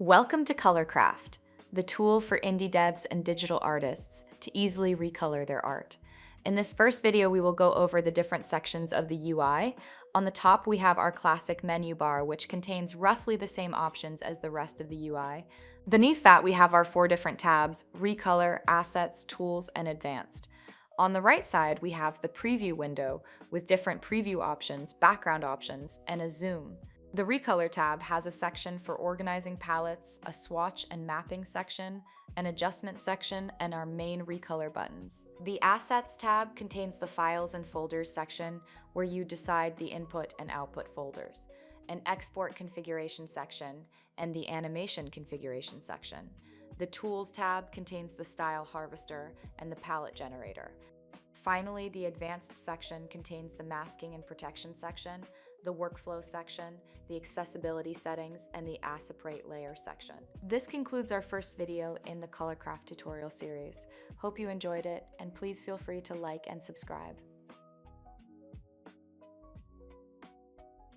Welcome to ColorCraft, the tool for indie devs and digital artists to easily recolor their art. In this first video, we will go over the different sections of the UI. On the top, we have our classic menu bar, which contains roughly the same options as the rest of the UI. Beneath that, we have our 4 different tabs: Recolor, Assets, Tools, and Advanced. On the right side, we have the Preview window with different preview options, background options, and a zoom. The Recolor tab has a section for organizing palettes, a swatch and mapping section, an adjustment section, and our main recolor buttons. The Assets tab contains the Files and Folders section, where you decide the input and output folders, an Export configuration section, and the Animation configuration section. The Tools tab contains the Style Harvester and the Palette Generator. Finally, the Advanced section contains the Masking and Protection section, the Workflow section, the Accessibility settings, and the Aseprate layer section. This concludes our first video in the ColorCraft tutorial series. Hope you enjoyed it, and please feel free to like and subscribe.